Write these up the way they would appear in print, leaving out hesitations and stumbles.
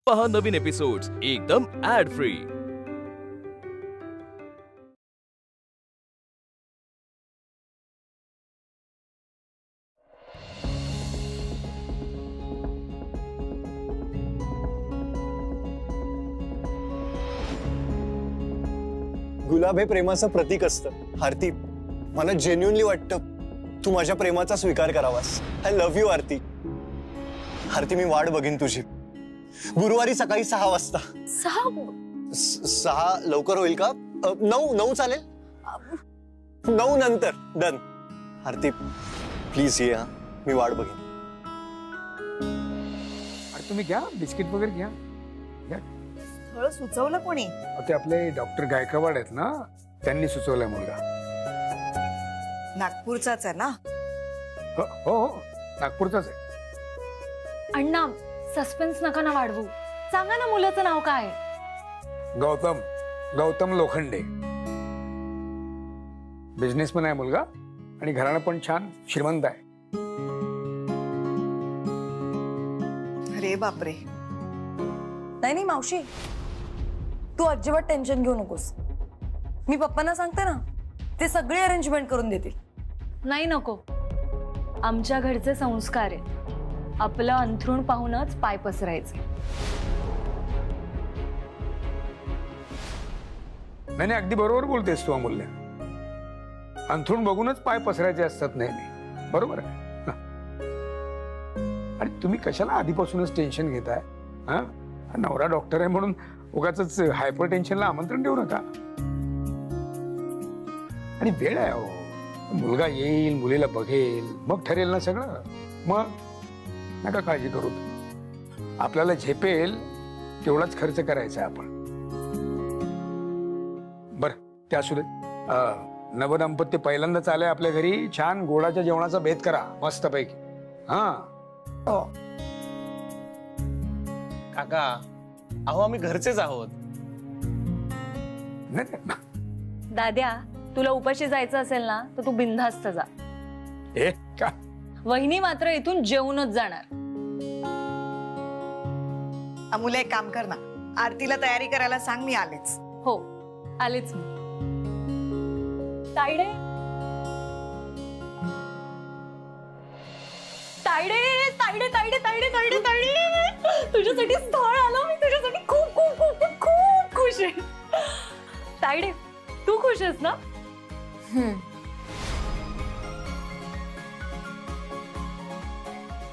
पहा नवीन एपिसोड्स एकदम add free. गुलाब हे प्रेमाचं प्रतीक असतं। आरती, मला जेन्युइनली वाटतं तू माझ्या प्रेमाचा स्वीकार करावास। आय लव्ह यू आरती। आरती, मी वाट बघीन तुझी गुरुवारी सकाळी 6 वाजता। 6 लवकर होईल का? 9 चालेल? 9 नंतर डन। आरती प्लीज ये, मी वाट बघीन। अरे तुम्ही घ्या, बिस्किट वगैरे घ्या। स्थळ सुचवलं कोणी? ते आपले डॉक्टर गायकवाड आहेत ना, त्यांनी सुचवलंय मुलगा। नागपूरचाच आहे ना? हो हो, नागपूरचाच आहे। अण्णा, सस्पेन्स नका ना वाढवू, सांगा ना मुलाचं नाव काय? गौतम लोखंडे। बिझनेसमॅन आहे मुलगा आणि घराणं पण छान श्रीमंत आहे। अरे बापरे। नाही मावशी, तू अजिबात टेन्शन घेऊ नकोस। मी पप्पांना सांगते ना, ते सगळे अरेंजमेंट करून देतील। नाही नको, आमच्या घरचे संस्कार आहे, आपलं अंथरूण पाहूनच पाय पसरायचे। नाही अगदी बरोबर बोलतेस तू अमूल्य, अंथरूण बघूनच पाय पसरायचे असतात नेहमी, बरोबर आहे। आणि तुम्ही कशाला आधीपासूनच टेन्शन घेताय? हा, नवरा डॉक्टर आहे म्हणून उगाच हायपर टेन्शनला आमंत्रण देऊ नका। आणि वेळ आहे हो, मुलगा येईल, मुलीला बघेल, मग ठरेल ना सगळं। मग नका काळजी करू, आपल्याला झेपेल तेवढाच खर्च करायचा आपण। बर, त्या असू दे। नवदंपत्य पहिल्यांदाच आले आपल्या घरी, छान गोडाच्या जेवणाचा बेत करा मस्तपैकी। हा काका, अहो आम्ही घरचेच आहोत। नाही दाद्या, तुला उपाशी जायचं असेल ना तर तू बिनधास्त जा। हे का? वहिनी मात्र इथून जेवूनच जाणार। अमूल्य, एक काम कर ना, आरतीला तयारी करायला सांग, मी आलेच। हो, आलेच मी। तायडे तायडे तायडे तायडे तायडे तायडे तायडे, तुझ्यासाठी स्थळ आलं, मी तुझ्यासाठी खूप खूप खूप खूप खूप खुश आहे। तायडे, तू खुश आहेस ना?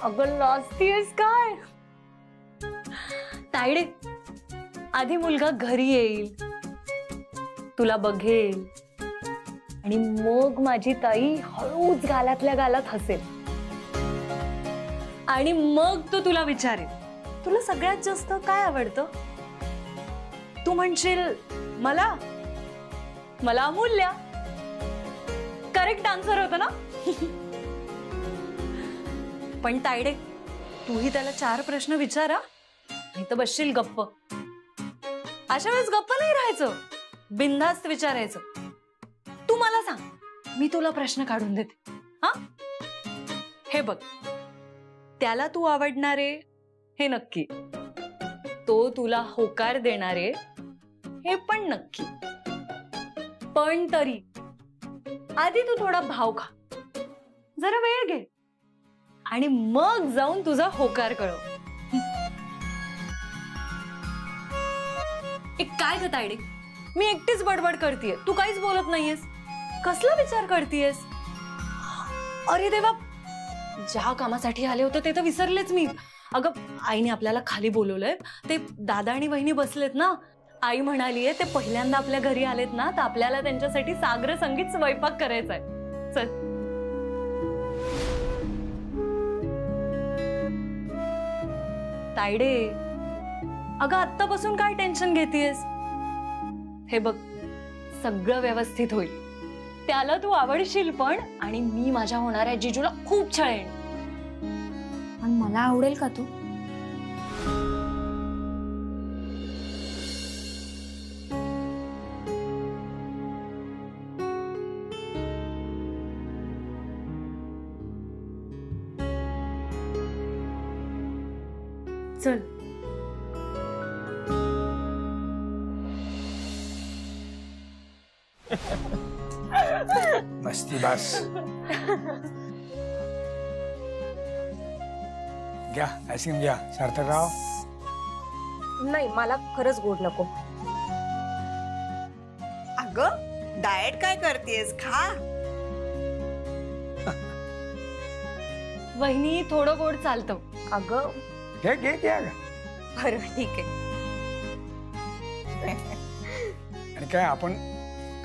अगं लाजतीयस काय? तायडे, आधी मुलगा घरी येईल, तुला बघेल आणि मग माझी ताई हळूच गालातल्या गालात हसेल आणि मग तो तुला विचारेल, तुला सगळ्यात जास्त काय आवडतं? तू म्हणशील मला मला अमूल्य। करेक्ट आन्सर होतं ना? पण तायडे, तूही त्याला 4 प्रश्न विचारा, नाही तर बसशील गप्प। अशा वेळेस गप्प नाही राहायचं, बिनधास्त विचारायचं। तू मला सांग, मी तुला प्रश्न काढून देते। हा, हे बघ, त्याला तू आवडणारे हे नक्की, तो तुला होकार देणारे हे पण नक्की, पण तरी आधी तू थोडा भाव खा, जरा वेळ घे आणि मग जाऊन तुझा होकार कळव। एक काय ग तायडे, मी एकटीच बडबड करतेय, तू काहीच बोलत नाहीयेस, कसला विचार करतेयस? अरे देवा, ज्या कामासाठी आले होते ते तर विसरलेच मी। अगं, आईने आपल्याला खाली बोलवलंय, ते दादा आणि वहिनी बसलेत ना, आई म्हणालीये ते पहिल्यांदा आपल्या घरी आलेत ना, तर आपल्याला त्यांच्यासाठी सागर संगीत स्वयंपाक करायचा आहे। चल। तायडे, अगं आत्तापासून काय टेन्शन घेतेयस? हे बघ, सगळं व्यवस्थित होईल, त्याला तू आवडशील पण, आणि मी माझ्या होणाऱ्या जिजूला खूप छळेन। पण मला आवडेल का तू? चल। मस्ती बास. घ्या आईस्क्रीम घ्या सार्थकराव. नाही मला खरंच गोड नको. अगं डाएट काय करतेस, खा. वहिनी थोडं गोड चालतं. अगं घे घे घ्या. बरं ठीक आहे. आणि काय आपण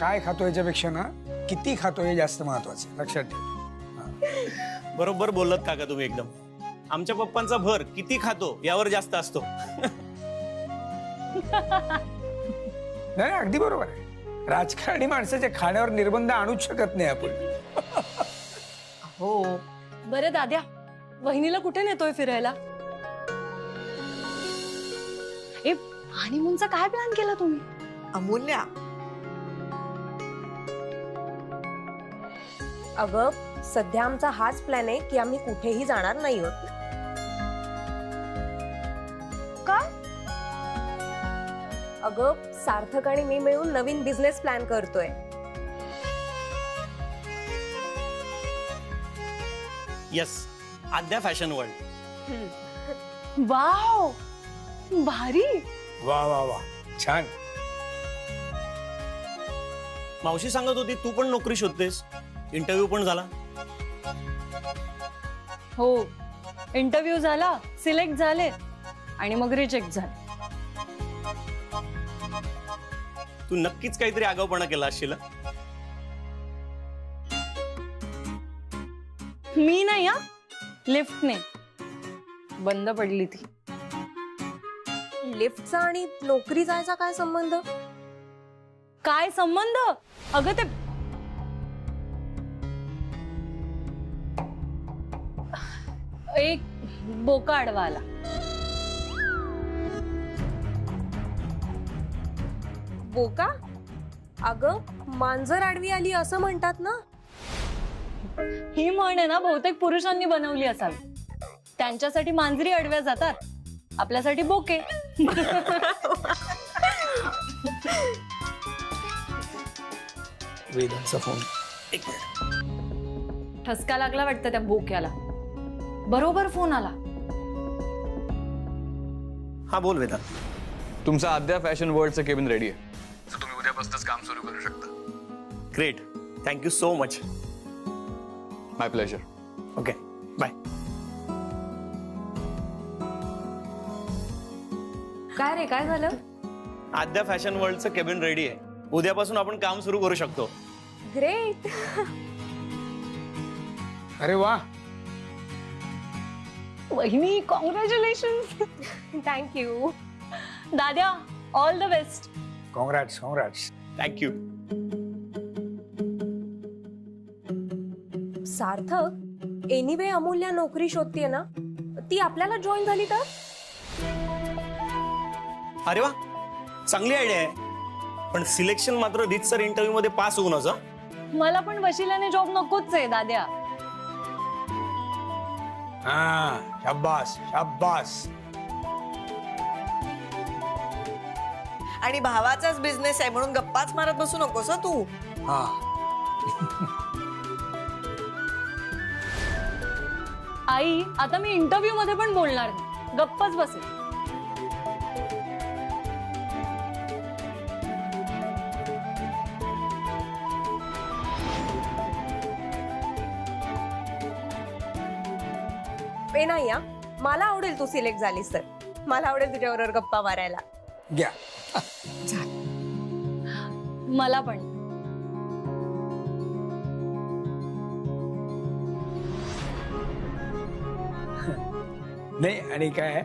काय खातो याच्यापेक्षा ना किती खातो हे जास्त महत्वाचं आहे. लक्षात ठेव. बरोबर बोलत काका तुम्ही एकदम. आमच्या पप्पांचा भर किती खातो यावर जास्त असतो. नाही अगदी बरोबर आहे. राजकारणी माणसाच्या खाण्यावर निर्बंध आणूच शकत नाही आपण. हो. बरं दाद्या, वहिनीला कुठे नेतोय फिरायला? ए, हनीमूनचा काय प्लॅन केला तुम्ही? अमूल्या, अगं सध्या आमचा हाच प्लॅन आहे की आम्ही कुठेही जाणार नाही आहोत. काय? अगं सार्थक आणि मी मिळून नवीन बिझनेस प्लॅन करतोय. यस, आद्या फॅशन वर्ल्ड. वाव, भारी. वा वा वा छान. मावशी सांगत होती तू पण नोकरी शोधतेस. इंटरव्ह्यू पण झाला. हो, इंटरव्ह्यू झाला, सिलेक्ट झाले आणि मग रिजेक्ट झाले. तू नक्कीच काहीतरी आगाऊपणा केला असशील. मी नाही हा, लिफ्टने बंद पडली ती. लिफ्टचा आणि नोकरी जायचा काय संबंध? काय संबंध? अगं ते एक बोका आडवा आला. बोका? अगं मांजर आडवी आली असं म्हणतात ना. ही म्हण आहे ना बहुतेक पुरुषांनी बनवली असावी. त्यांच्यासाठी मांजरी आडव्या जातात, आपल्यासाठी बोके. वेदांचा फोन. एक मिनिट. ठसका लागला वाटतं त्या बोक्याला. बरोबर फोन आला. हा बोल वेदा. तुमचं आद्या फॅशन वर्ल्डचं केबिन रेडी आहे. तर तुम्ही उद्यापासूनच काम सुरू करू शकता. Great, thank you so much. My pleasure. Okay bye. काय रे काय झालं? आद्या फॅशन वर्ल्डचं केबिन रेडी आहे. उद्यापासून आपण काम सुरू करू शकतो. ग्रेट. अरे वा. वहिनी कॉंग्रॅच्युलेशन. थँक्यू. दाद्या all the best. Congrats congrats. Thank you. Sarthak, anyway अमूल्य नोकरी शोधतीये ना, ती आपल्याला जॉईन झाली तर? अरे वा, चांगली आयडिया आहे. पण सिलेक्शन मात्र रीतसर इंटरव्ह्यू मध्ये पास होऊनच. मला पण वशिल्याने जॉब नकोच आहे दाद्या. हा शाबास शाबास. आणि भावाचाच बिझनेस आहे म्हणून गप्पाच मारत बसू नकोस हं तू. हा. आई, आता मी इंटरव्ह्यू मध्ये पण बोलणार नाही, गप्पच बसेल. पे नाही हा, मला आवडेल तू सिलेक्ट झालीस तर. मला आवडेल तुझ्याबरोबर गप्पा मारायला. घ्या. मला पण. नाही आणि काय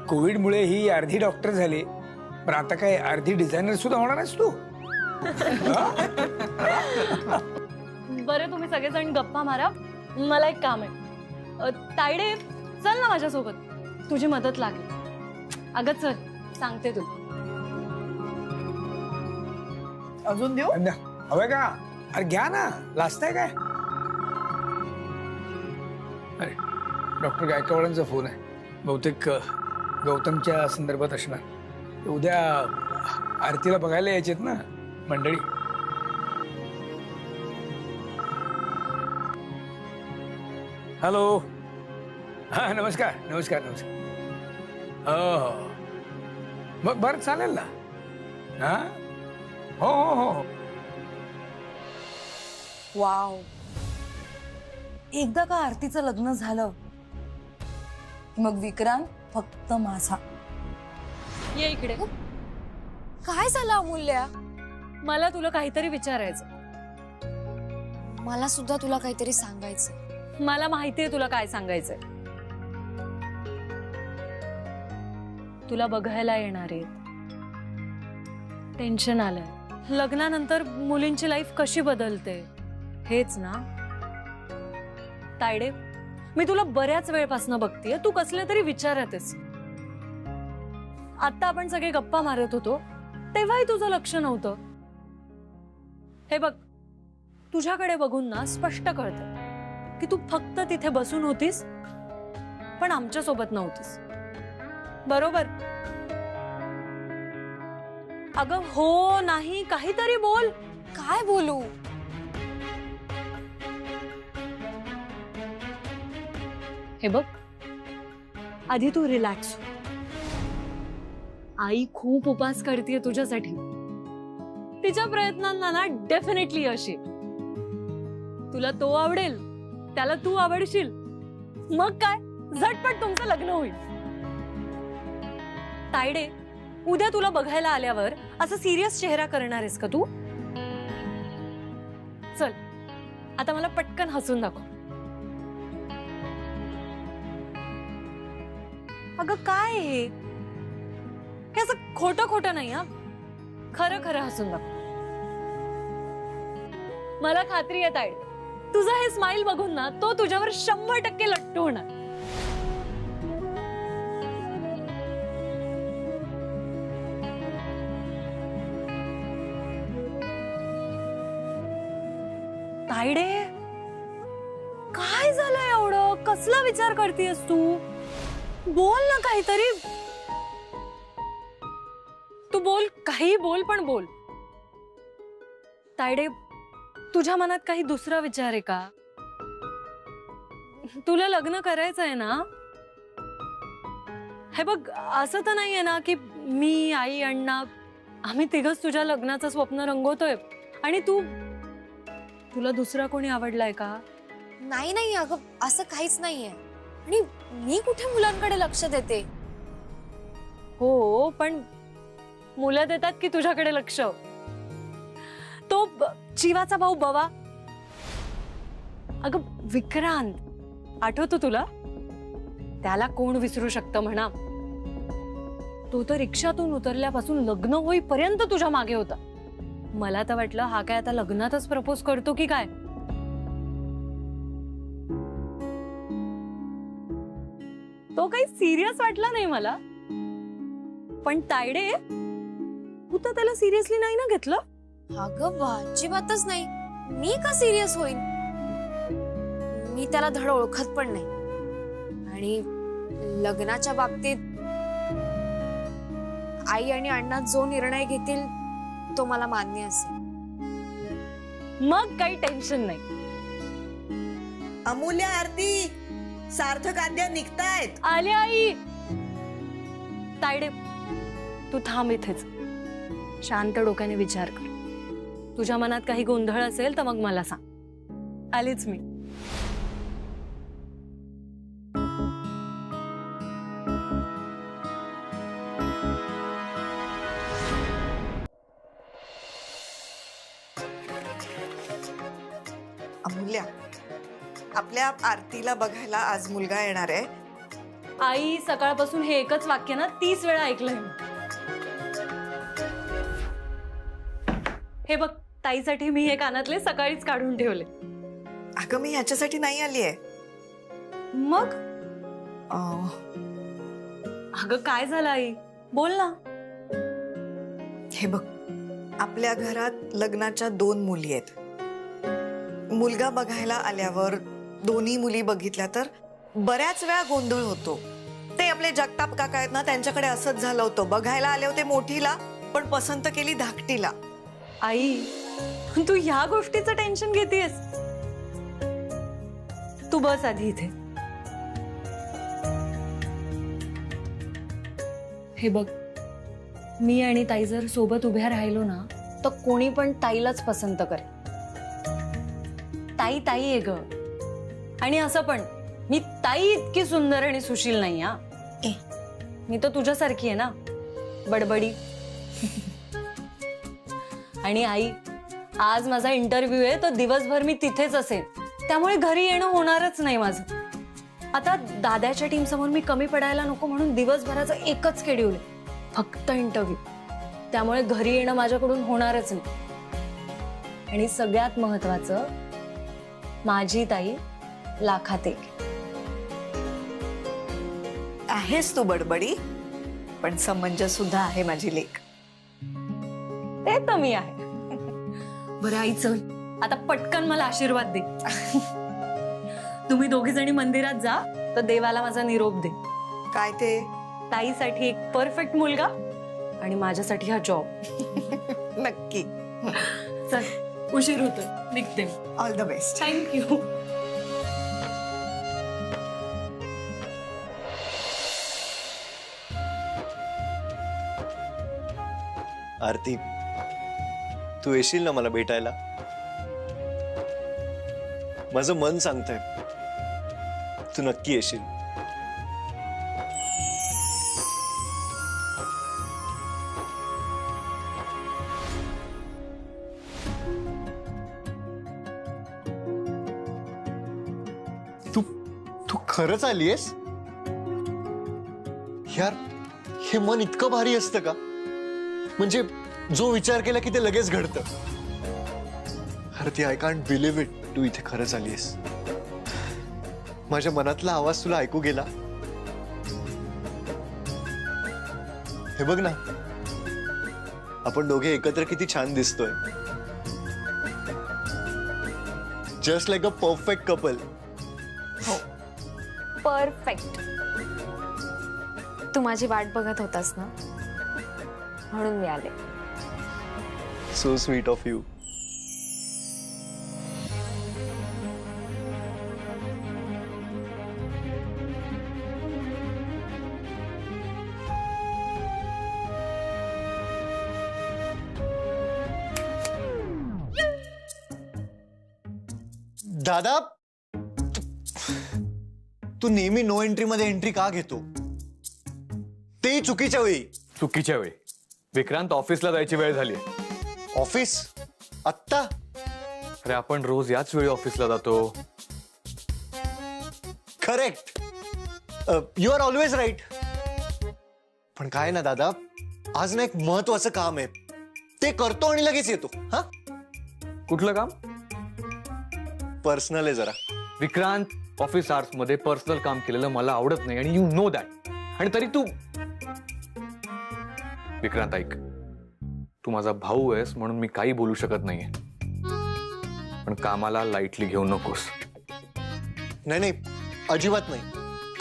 कोविडमुळे ही अर्धी डॉक्टर झाली, पण आता काय अर्धी डिझायनर सुद्धा होणार आहेस तू. बरं तुम्ही सगळेजण गप्पा मारा, मला एक काम आहे. तायडे चल ना माझ्यासोबत, तुझी मदत लागेल. अगं चल, सांगते तू. अजून देऊ? हवंय का? अरे घ्या ना, लाजताय काय? अरे डॉक्टर गायकवाडांचा फोन आहे, बहुतेक गौतमच्या संदर्भात असणार. उद्या आरतीला बघायला यायचेत ना मंडळी. हॅलो. हा नमस्कार नमस्कार नमस्कार. हो मग बरं चालेल ना. हा हो हो हो. वाव. एकदा का आरतीचं लग्न झालं मग विक्रांत फक्त माझा. ये इकडे. काय झालं अमूल्य? मला तुला काहीतरी विचारायचं. मला सुद्धा तुला काहीतरी सांगायचं. मला माहितीये तुला काय सांगायचंय. तुला बघायला येणार आहेत. टेन्शन आलंय. लग्नानंतर मुलींची लाईफ कशी बदलते हेच ना. तायडे, मी तुला बऱ्याच वेळपासून बघतीये. तू कसले तरी विचारातेस. आता आपण सगळे गप्पा मारत होतो तेव्हाही तुझं लक्ष नव्हतं. हे बघ, तुझ्याकडे बघून ना स्पष्ट कळतं की तू फक्त तिथे बसून होतीस पण आमच्या सोबत नव्हतीस. बरोबर? अगं हो नाही काहीतरी बोल. काय बोलू? हे बघ, आधी तू रिलॅक्स. आई खूप उपास करतेय तुझ्यासाठी. तिच्या प्रयत्नांना ना डेफिनेटली यश येईल. तुला तो आवडेल, त्याला तू आवडशील, मग काय झटपट तुमचं लग्न होईल. तायडे, उद्या तुला बघायला आल्यावर असं सिरियस चेहरा करणार आहेस का तू? चल आता मला पटकन हसून दाखव. अगं काय हे असं खोटं खोटं नाही. हा खरं खरं हसून दाखव. मला खात्री आहे तायडे, तुझं हे स्माइल बघून ना तो तुझ्यावर 100% लट्टू होणार. तायडे, काय झालं एवढं? कसला विचार करतेस तू? बोल ना काहीतरी. तू बोल, काही बोल, पण बोल. तायडे, तुझ्या मनात काही दुसरा विचार आहे का? तुला लग्न करायचंय ना? हे बघ, असं तर नाहीये ना की मी, आई, अण्णा आम्ही तिघच तुझ्या लग्नाचं स्वप्न रंगवतोय आणि तुला दुसरा कोणी आवडलाय का? नाही नाही अगं, असं काहीच नाहीये. आणि मी कुठे मुलांकडे लक्ष देते? हो, पण मुलं देतात की तुझ्याकडे लक्ष? तो जीवाचा भाऊ बवा, अगं विक्रांत, आठवतो तुला? त्याला कोण विसरू शकतं म्हणा. तो तर रिक्षातून उतरल्यापासून लग्न होईपर्यंत तुझ्या मागे होता. मला तर वाटलं हा काय आता लग्नातच प्रपोज करतो की काय. तो काही सिरियस वाटला नाही मला. पण तायडे, तू तर त्याला सिरियसली नाही ना घेतलं? अगं अजिबातच नाही. मी का सिरियस होईन? मी त्याला धड ओळखत पण नाही. आणि लग्नाच्या बाबतीत आई आणि अण्णा जो निर्णय घेतील तो मला मान्य असेल. मग काही टेन्शन नाही. अमूल्य, आरती, सार्थक आद्या निघतायत. आले आई. तायडे, तू थांब इथेच. शांत डोक्याने विचार कर. तुझ्या मनात काही गोंधळ असेल तर मग मला सांग. आलीच मी. अमूल्य, आपल्या आरतीला बघायला आज मुलगा येणार आहे. आई, सकाळपासून हे एकच वाक्य ना 30 वेळा ऐकलंय मी. हे बघ, ताईसाठी मी हे कानातले सकाळीच काढून ठेवले. अगं मी ह्याच्यासाठी नाही आली आहे. मग अगं काय झालं आई? बोल ना. हे बघ, आपल्या घरात लग्नाच्या 2 मुली आहेत. मुलगा बघायला आल्यावर दोन्ही मुली बघितल्या तर बऱ्याच वेळा गोंधळ होतो. ते आपले जगताप काका आहेत ना, त्यांच्याकडे असंच झालं होतं. बघायला आले होते मोठीला, पण पसंत केली धाकटीला. आई, तू ह्या गोष्टीचं टेन्शन घेतेस? तू बस आधी इथे. हे बघ, मी आणि ताई जर सोबत उभ्या राहिलो ना तर कोणी पण ताईलाच पसंत करे. ताई ताई आहे ग. आणि असं पण मी ताई इतकी सुंदर आणि सुशील नाही. हा मी तर तुझ्यासारखी आहे ना, बडबडी. आणि आई, आज माझा इंटरव्ह्यू आहे तर दिवसभर मी तिथेच असेन, त्यामुळे घरी येणं होणारच नाही माझं. आता दादाच्या टीम समोर मी कमी पडायला नको म्हणून दिवसभराचं एकच शेड्यूल आहे, फक्त इंटरव्ह्यू. त्यामुळे घरी येणं माझ्याकडून होणारच नाही. आणि सगळ्यात महत्वाचं, माझी ताई लाखात एक. आहेस तू बडबडी, पण समंजस सुद्धा आहे माझी लेक. ते तर मी आहे. बरं आई, चल आता पटकन मला आशीर्वाद दे. तुम्ही दोघी जणी मंदिरात जा तर देवाला माझा निरोप दे. काय ते? ताईसाठी एक परफेक्ट मुलगा आणि माझ्यासाठी हा जॉब. नक्की. चल, उशीर होतोय, निघते. All the best. थँक्यू. आरती, तू येशील ना मला भेटायला? माझं मन सांगतंय तू नक्की येशील. तू तू खरंच आलीयस? यार, हे मन इतकं भारी असतं का? म्हणजे जो विचार केला की ते लगेच घडतं. आरती, आय कांट बिलीव्ह इट, तू इथे खरंच आलीयस. माझ्या मनातला आवाज तुला ऐकू गेला. हे बघ ना, आपण दोघे एकत्र किती छान दिसतोय. Just like a perfect couple. Perfect. तू माझी वाट बघत होतास ना, म्हणून मी आले. So sweet of you. दादा, तू नेहमी नो एंट्री मध्ये एंट्री का घेतो? तेही चुकीच्या वेळी. चुकीच्या वेळी. विक्रांत, ऑफिसला जायची वेळ झाली. ऑफिस? आत्ता? अरे, आपण रोज याच वेळी ऑफिसला जातो. Correct. You are always right. पण काय ना दादा, आज ना एक महत्वाचं काम आहे, ते करतो आणि लगेच येतो. हा, कुठलं काम? पर्सनल आहे जरा. विक्रांत, ऑफिस आवर्स मध्ये पर्सनल काम केलेलं मला आवडत नाही आणि यू नो दॅट. आणि तरी तू. विक्रांत, ऐक, तू माझा भाऊ आहेस म्हणून मी काही बोलू शकत नाहीये, पण कामाला लाईटली घेऊ नकोस. नाही नाही, अजिबात नाही.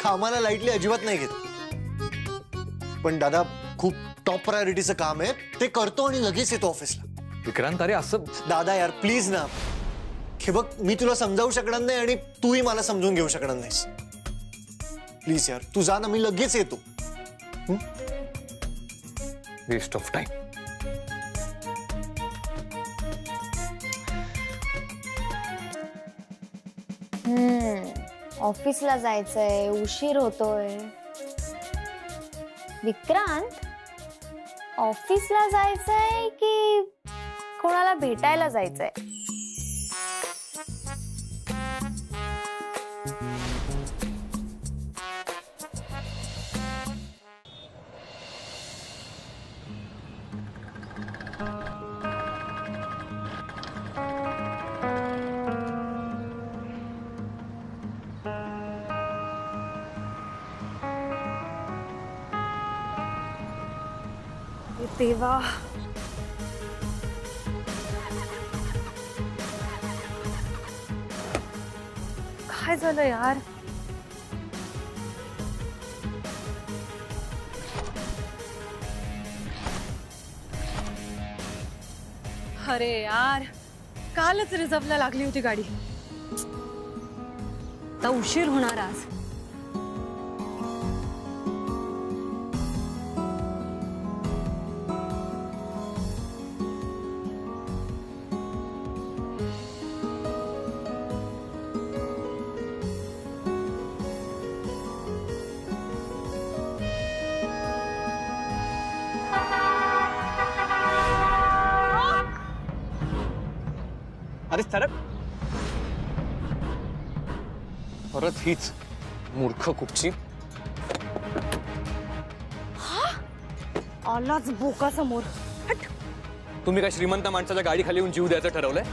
कामाला लाईटली अजिबात नाही घेत. पण दादा, खूप टॉप प्रायोरिटीचं काम आहे, ते करतो आणि लगेच येतो ऑफिसला. विक्रांत, अरे असं. दादा यार, प्लीज ना. हे बघ, मी तुला समजावू शकणार नाही आणि तूही मला समजून घेऊ शकणार नाहीस. प्लीज यार, तू जा ना, मी लगेच येतो. Waste of time. ऑफिसला जायचंय, उशीर होतोय. विक्रांत, ऑफिसला जायचंय की कोणाला भेटायला जायचंय? देवा, काय झालं यार? अरे यार, कालच रिझर्वला लागली होती गाडी. आता उशीर होणार आज. अरे सरक. परत हीच मूर्ख कुकची. आलाच बोका समोर. तुम्ही काय श्रीमंत माणसाच्या गाडी खाली येऊन जीव द्यायचं ठरवलंय?